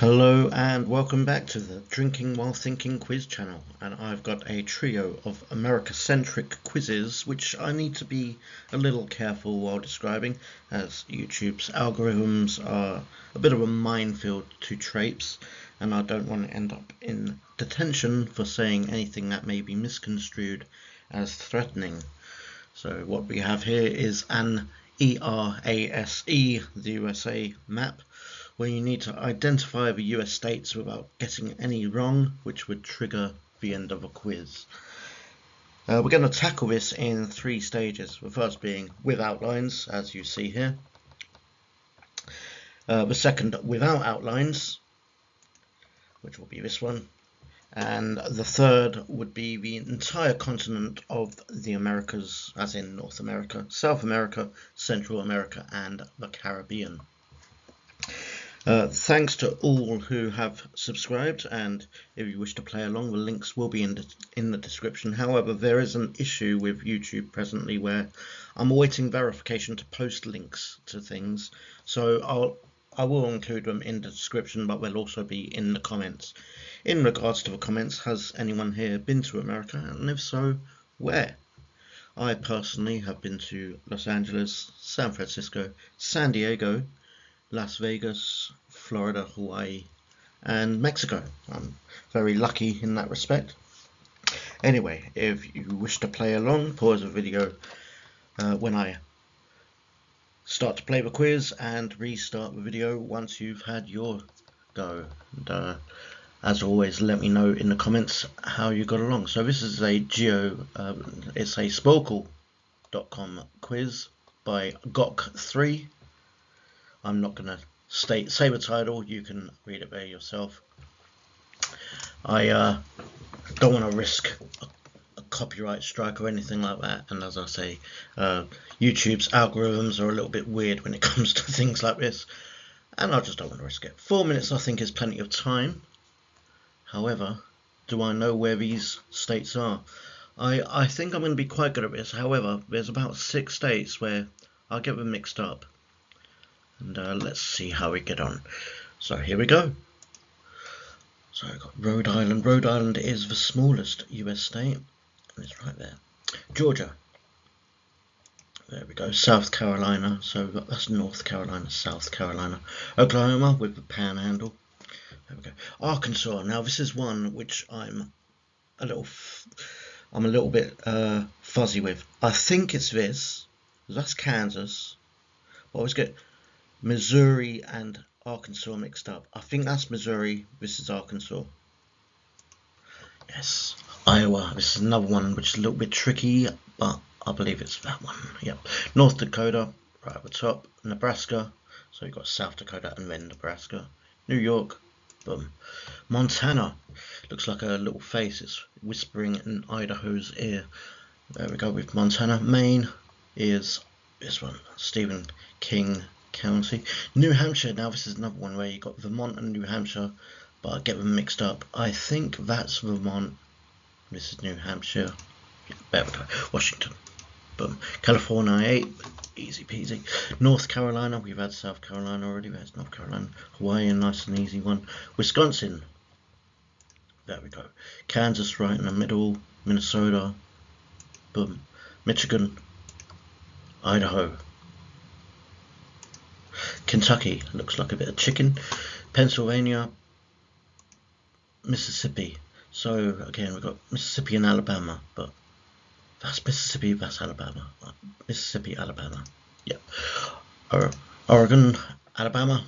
Hello and welcome back to the Drinking While Thinking quiz channel, and I've got a trio of America-centric quizzes which I need to be a little careful while describing, as YouTube's algorithms are a bit of a minefield to traipse, and I don't want to end up in detention for saying anything that may be misconstrued as threatening. So what we have here is an ERASE, the USA map, where you need to identify the US states without getting any wrong, which would trigger the end of a quiz. We're going to tackle this in 3 stages, the first being with outlines, as you see here. The second without outlines, which will be this one. And the third would be the entire continent of the Americas, as in North America, South America, Central America, and the Caribbean. Thanks to all who have subscribed, and if you wish to play along, the links will be in the description. However, there is an issue with YouTube presently where I'm awaiting verification to post links to things, so I will include them in the description, but they'll also be in the comments. In regards to the comments, has anyone here been to America, and if so, where? I personally have been to Los Angeles, San Francisco, San Diego, Las Vegas, Florida, Hawaii, and Mexico. I'm very lucky in that respect. Anyway, if you wish to play along, pause the video when I start to play the quiz and restart the video once you've had your go. And, as always, let me know in the comments how you got along. So this is a it's a Sporcle.com quiz by GOK3. I'm not going to say the title, you can read it there yourself. I don't want to risk a copyright strike or anything like that, and as I say, YouTube's algorithms are a little bit weird when it comes to things like this, and I just don't want to risk it. 4 minutes I think is plenty of time. However, do I know where these states are? I think I'm going to be quite good at this. However, there's about 6 states where I get them mixed up. And let's see how we get on. So here we go. So I've got Rhode Island. Rhode Island is the smallest US state, and it's right there. Georgia. There we go. South Carolina. So that's North Carolina, South Carolina. Oklahoma with the panhandle. There we go. Arkansas. Now this is one which I'm a little bit fuzzy with. I think it's this. That's Kansas. But I always get Missouri and Arkansas mixed up. I think that's Missouri, this is Arkansas. Yes, Iowa, this is another one which is a little bit tricky, but I believe it's that one. Yep. North Dakota, right at the top. Nebraska, so you've got South Dakota and then Nebraska. New York, boom. Montana, looks like a little face, it's whispering in Idaho's ear. There we go with Montana. Maine is this one, Stephen King County. New Hampshire, now this is another one where you got Vermont and New Hampshire, but I get them mixed up. I think that's Vermont, this is New Hampshire. Yeah, there we go. Washington, boom. California 8, easy peasy. North Carolina, we've had South Carolina already, there's North Carolina. Hawaii, a nice and easy one. Wisconsin, there we go. Kansas right in the middle. Minnesota, boom. Michigan, Idaho. Kentucky, looks like a bit of chicken. Pennsylvania, Mississippi. So again, we've got Mississippi and Alabama, but that's Mississippi, that's Alabama. Mississippi, Alabama. Yeah. Oregon, Alabama,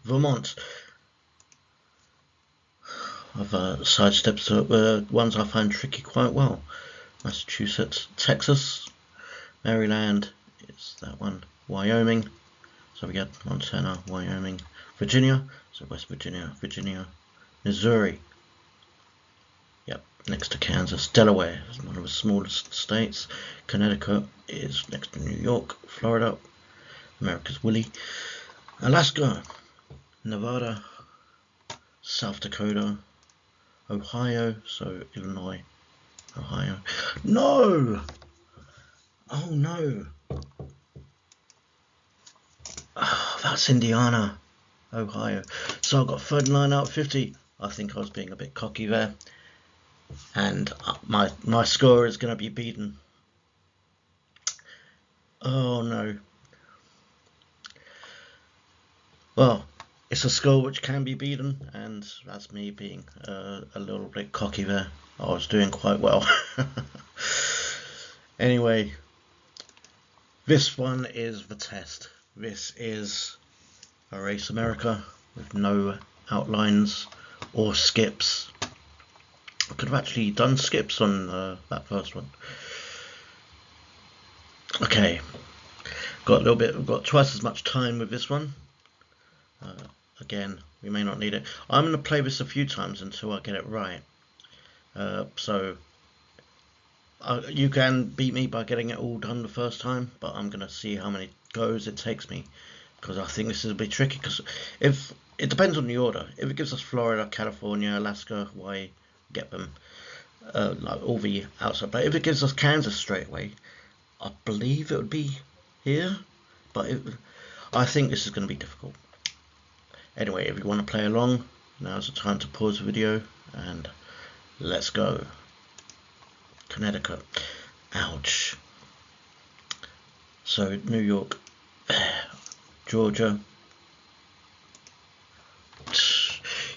Vermont. I've sidestepped ones I find tricky quite well. Massachusetts, Texas, Maryland is that one. Wyoming. So we got Montana, Wyoming, Virginia, so West Virginia, Missouri, yep, next to Kansas. Delaware is one of the smallest states. Connecticut is next to New York. Florida, America's Willie. Alaska, Nevada, South Dakota, Ohio, so Illinois, Ohio. No! Oh no! Oh, that's Indiana. Ohio. So I got 39 out of 50. I think I was being a bit cocky there. And my score is going to be beaten. Oh no. Well, it's a score which can be beaten, and that's me being a little bit cocky there. I was doing quite well. Anyway, this one is the test. This is a Race America with no outlines or skips. I could have actually done skips on that first one. Okay, we've got twice as much time with this one. Again, we may not need it. I'm going to play this a few times until I get it right. So you can beat me by getting it all done the first time, but I'm going to see how many goes it takes me, because I think this is a bit tricky, because if it depends on the order. If it gives us Florida, California, Alaska, Hawaii, get them, like all the outside. But if it gives us Kansas straight away, I believe it would be here, but I think this is going to be difficult. Anyway, if you want to play along, now's the time to pause the video and let's go. Connecticut. Ouch. So New York, Georgia.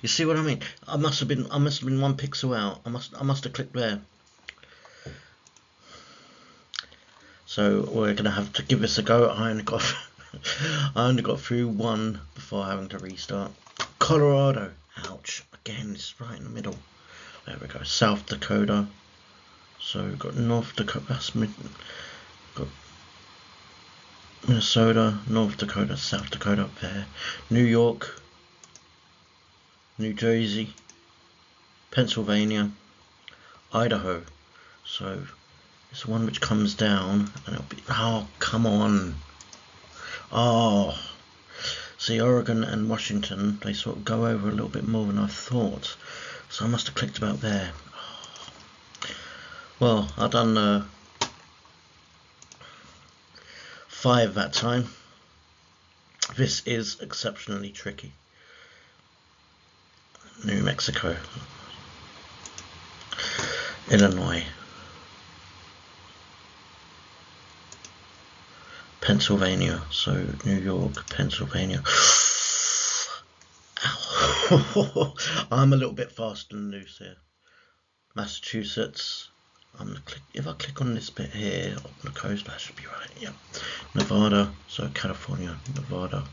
You see what I mean? I must have been one pixel out. I must have clicked there. So we're gonna have to give this a go. I only got through one before having to restart. Colorado. Ouch. Again, it's right in the middle. There we go. South Dakota. So we've got North Dakota. That's got Minnesota, North Dakota, South Dakota up there. New York, New Jersey, Pennsylvania, Idaho. So it's one which comes down, and it'll be, oh come on. Oh, see, Oregon and Washington, they sort of go over a little bit more than I thought, so I must have clicked about there. Oh. Well, I've done 5 that time. This is exceptionally tricky. New Mexico, Illinois, Pennsylvania, so New York, Pennsylvania. Ow. I'm a little bit fast and loose here. Massachusetts. I'm gonna click, if I click on this bit here on the coast, that should be right. Yep. Nevada, so California, Nevada,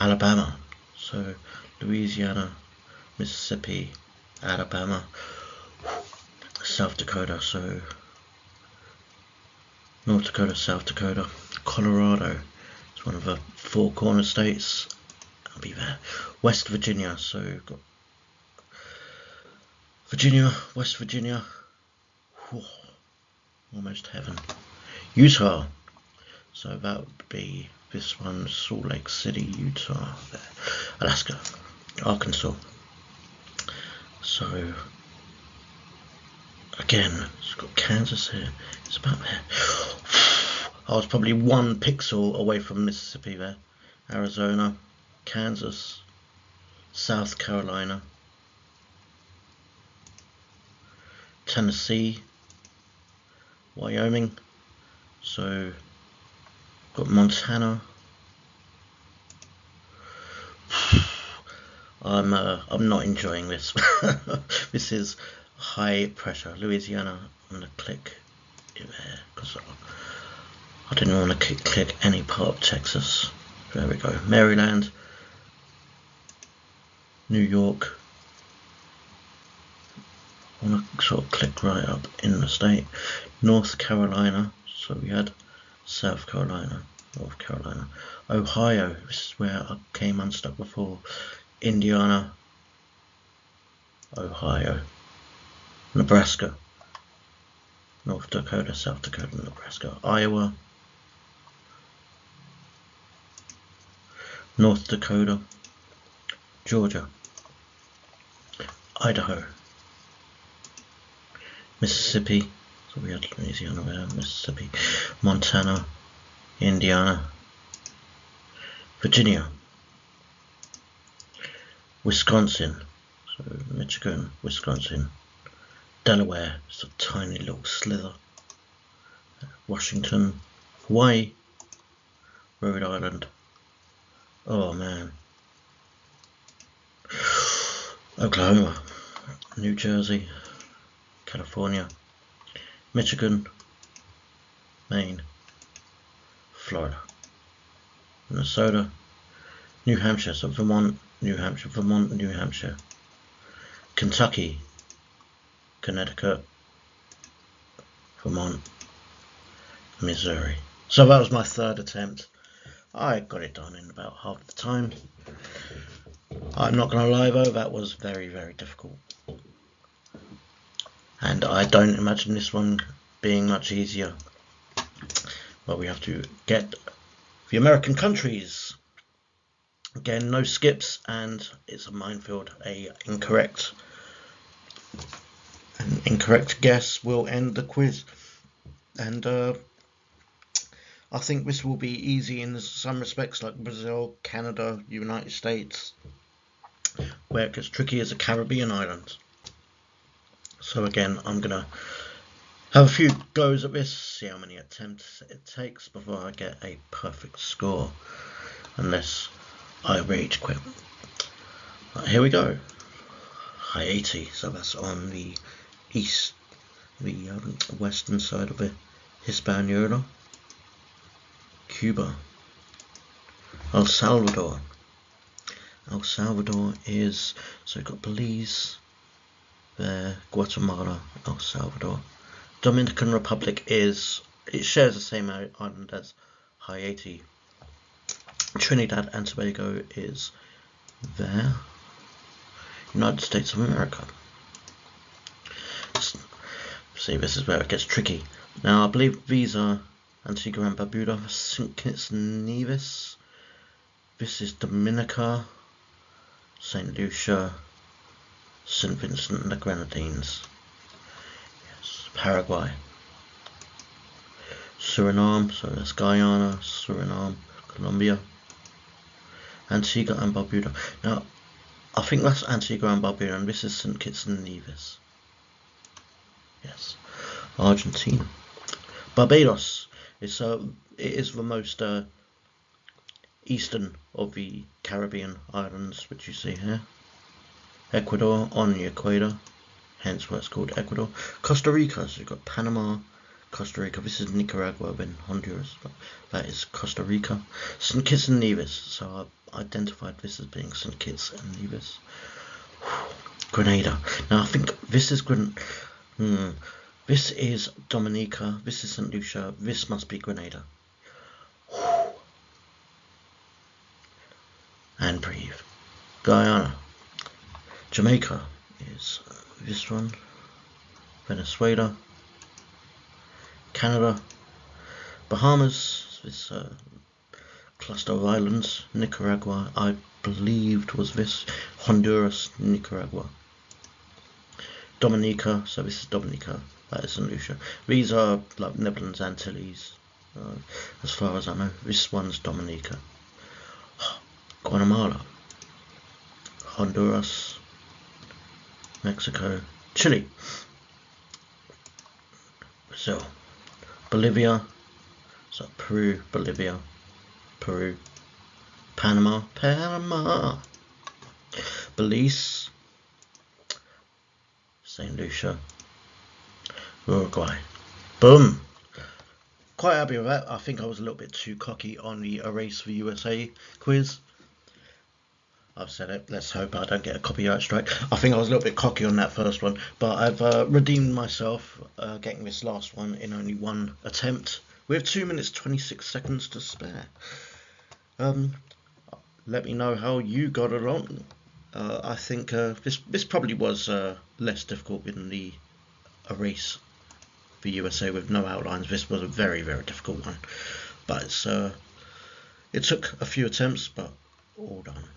Alabama, so Louisiana, Mississippi, Alabama, South Dakota, so North Dakota, South Dakota, Colorado, it's one of the 4 corner states. I'll be there. West Virginia, so we've got Virginia, West Virginia, whew, almost heaven. Utah, so that would be this one, Salt Lake City, Utah, there. Alaska, Arkansas. So again, it's got Kansas here. It's about there. I was probably 1 pixel away from Mississippi there. Arizona, Kansas, South Carolina, Tennessee, Wyoming. So got Montana. I'm not enjoying this. This is high pressure. Louisiana. I'm gonna click it there because I didn't want to click any part of Texas. There we go. Maryland, New York. I want to sort of click right up in the state. North Carolina. So we had South Carolina, North Carolina, Ohio. This is where I came unstuck before. Indiana, Ohio, Nebraska, North Dakota, South Dakota, Nebraska, Iowa, North Dakota, Georgia, Idaho, Mississippi, so we had Louisiana there, Mississippi, Montana, Indiana, Virginia, Wisconsin, so Michigan, Wisconsin, Delaware, it's a tiny little slither, Washington, Hawaii, Rhode Island, oh man, Oklahoma, New Jersey, California, Michigan, Maine, Florida, Minnesota, New Hampshire, so Vermont, New Hampshire, Vermont, New Hampshire, Kentucky, Connecticut, Vermont, Missouri. So that was my third attempt. I got it done in about half the time. I'm not going to lie though, that was very, very difficult. And I don't imagine this one being much easier. But we have to get the American countries. Again, no skips, and it's a minefield. An incorrect guess will end the quiz. And I think this will be easy in some respects, like Brazil, Canada, United States. Where it gets tricky is the Caribbean islands. So again, I'm going to have a few goes at this, see how many attempts it takes before I get a perfect score. Unless I rage quit. Right, here we go. Haiti, so that's on the western side of the Hispaniola. Cuba. El Salvador. El Salvador is, so we've got Belize there, Guatemala, El Salvador. Dominican Republic is, it shares the same island as Haiti. Trinidad and Tobago is there. United States of America. See, this is where it gets tricky. Now, I believe these are Antigua and Barbuda, St. Kitts and Nevis. This is Dominica, St. Lucia, St. Vincent and the Grenadines. Yes, Paraguay. Suriname, so that's Guyana, Suriname, Colombia. Antigua and Barbuda. Now, I think that's Antigua and Barbuda, and this is St. Kitts and Nevis. Yes. Argentina. Barbados. It is the most eastern of the Caribbean islands, which you see here. Ecuador on the equator, hence why it's called Ecuador. Costa Rica, so you've got Panama, Costa Rica. This is Nicaragua, then Honduras, but that is Costa Rica. St. Kitts and Nevis, so I identified this as being St. Kitts and Nevis. Grenada. Now I think this is this is Dominica, this is St. Lucia, this must be Grenada. And breathe. Guyana. Jamaica is this one. Venezuela. Canada. Bahamas, this cluster of islands. Nicaragua, I believed was this. Honduras, Nicaragua. Dominica, so this is Dominica, that is St. Lucia. These are like Netherlands, Antilles, as far as I know. This one's Dominica. Guatemala, Honduras, Mexico, Chile, Brazil, Bolivia, so Peru, Bolivia, Peru, Panama, Belize, St. Lucia, Uruguay. Boom! Quite happy with that. I think I was a little bit too cocky on the Erase for USA quiz. I've said it, let's hope I don't get a copyright strike. I think I was a little bit cocky on that first one, but I've redeemed myself getting this last one in only one attempt with 2 minutes 26 seconds to spare. Let me know how you got it on. I think this probably was less difficult than the Erase for USA with no outlines. This was a very, very difficult one, but it took a few attempts, but all done.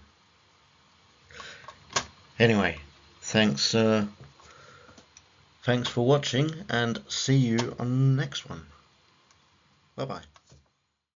Anyway, thanks for watching, and see you on the next one. Bye bye.